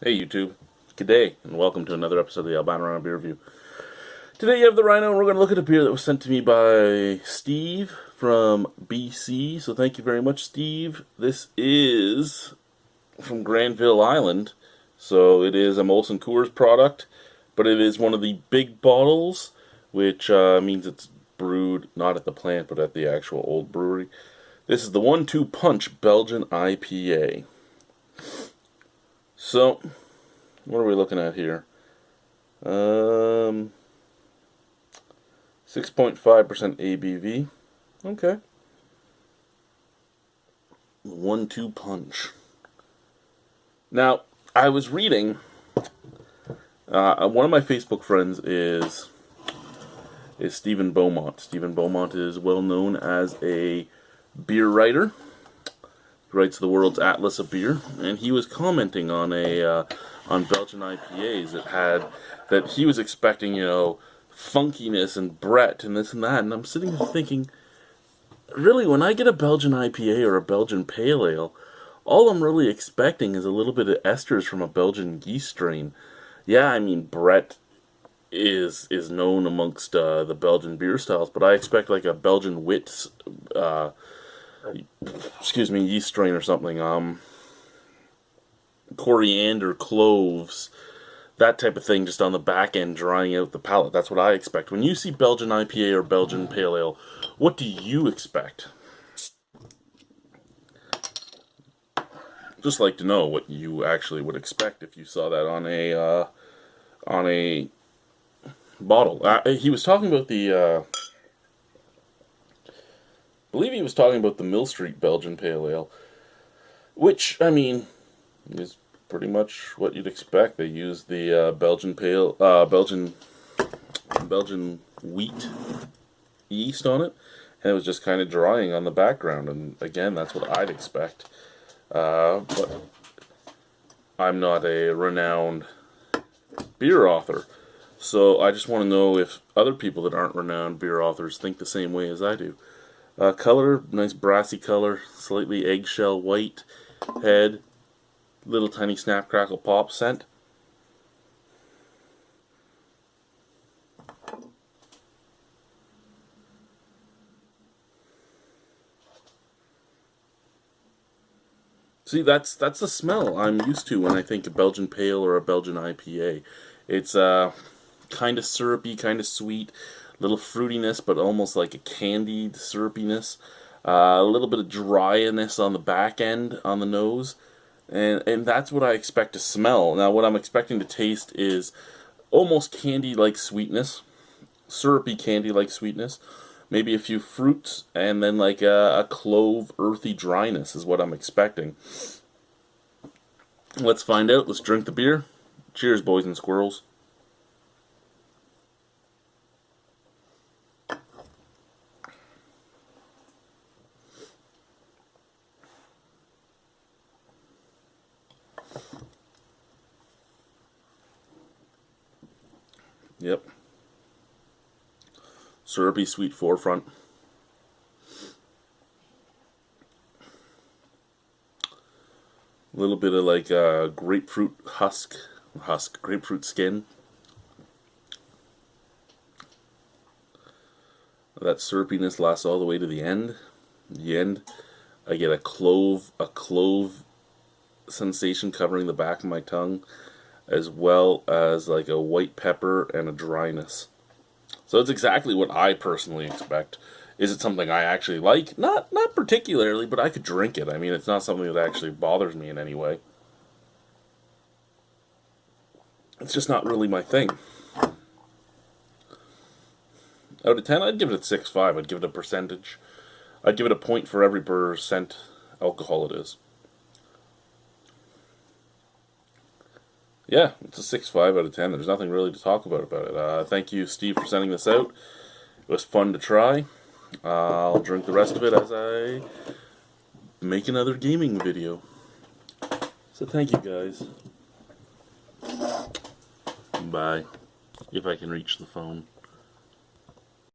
Hey YouTube, good day, and welcome to another episode of the Albino Rhino Beer Review. Today you have the Rhino, and we're going to look at a beer that was sent to me by Steve from BC, so thank you very much, Steve. This is from Granville Island, so it is a Molson Coors product, but it is one of the big bottles, which means it's brewed not at the plant, but at the actual old brewery. This is the 1-2 Punch Belgian IPA. So, what are we looking at here? 6.5% ABV. Okay. 1-2 Punch. Now, I was reading, one of my Facebook friends is Stephen Beaumont. Stephen Beaumont is well known as a beer writer. Writes the World's Atlas of Beer, and he was commenting on on Belgian IPAs that he was expecting, funkiness and Brett and this and that, and I'm sitting there thinking, really, when I get a Belgian IPA or a Belgian Pale Ale, all I'm really expecting is a little bit of esters from a Belgian yeast strain. Yeah, I mean, Brett is known amongst the Belgian beer styles, but I expect like a Belgian wit yeast strain or something, coriander, cloves, that type of thing, just on the back end, drying out the palate. That's what I expect. When you see Belgian IPA or Belgian Pale Ale, what do you expect? Just like to know what you actually would expect if you saw that on a bottle. He was talking about the I believe he was talking about the Mill Street Belgian Pale Ale, which, I mean, is pretty much what you'd expect. They use the Belgian wheat yeast on it, and it was just kind of drying on the background. And again, that's what I'd expect. But I'm not a renowned beer author, so I just want to know if other people that aren't renowned beer authors think the same way as I do. Color, nice brassy color, slightly eggshell white head, little tiny snap crackle pop scent. See, that's the smell I'm used to when I think of Belgian Pale or a Belgian IPA. It's kind of syrupy, kind of sweet, little fruitiness, but almost like a candied syrupiness. A little bit of dryness on the back end, on the nose, and that's what I expect to smell. Now, what I'm expecting to taste is almost candy-like sweetness, syrupy candy-like sweetness, maybe a few fruits, and then like a clove, earthy dryness is what I'm expecting. Let's find out. Let's drink the beer. Cheers, boys and squirrels. Yep. Syrupy, sweet forefront. A little bit of like grapefruit grapefruit skin. That syrupiness lasts all the way to the end. I get a clove sensation covering the back of my tongue, as well as like a white pepper and a dryness. So it's exactly what I personally expect. Is it something I actually like? Not particularly, but I could drink it. I mean, it's not something that actually bothers me in any way. It's just not really my thing. Out of 10, I'd give it a 6.5. I'd give it a percentage. I'd give it a point for every percent alcohol it is. Yeah, it's a 6.5 out of 10. There's nothing really to talk about it. Thank you, Steve, for sending this out. It was fun to try. I'll drink the rest of it as I make another gaming video. So thank you, guys. Bye. If I can reach the phone.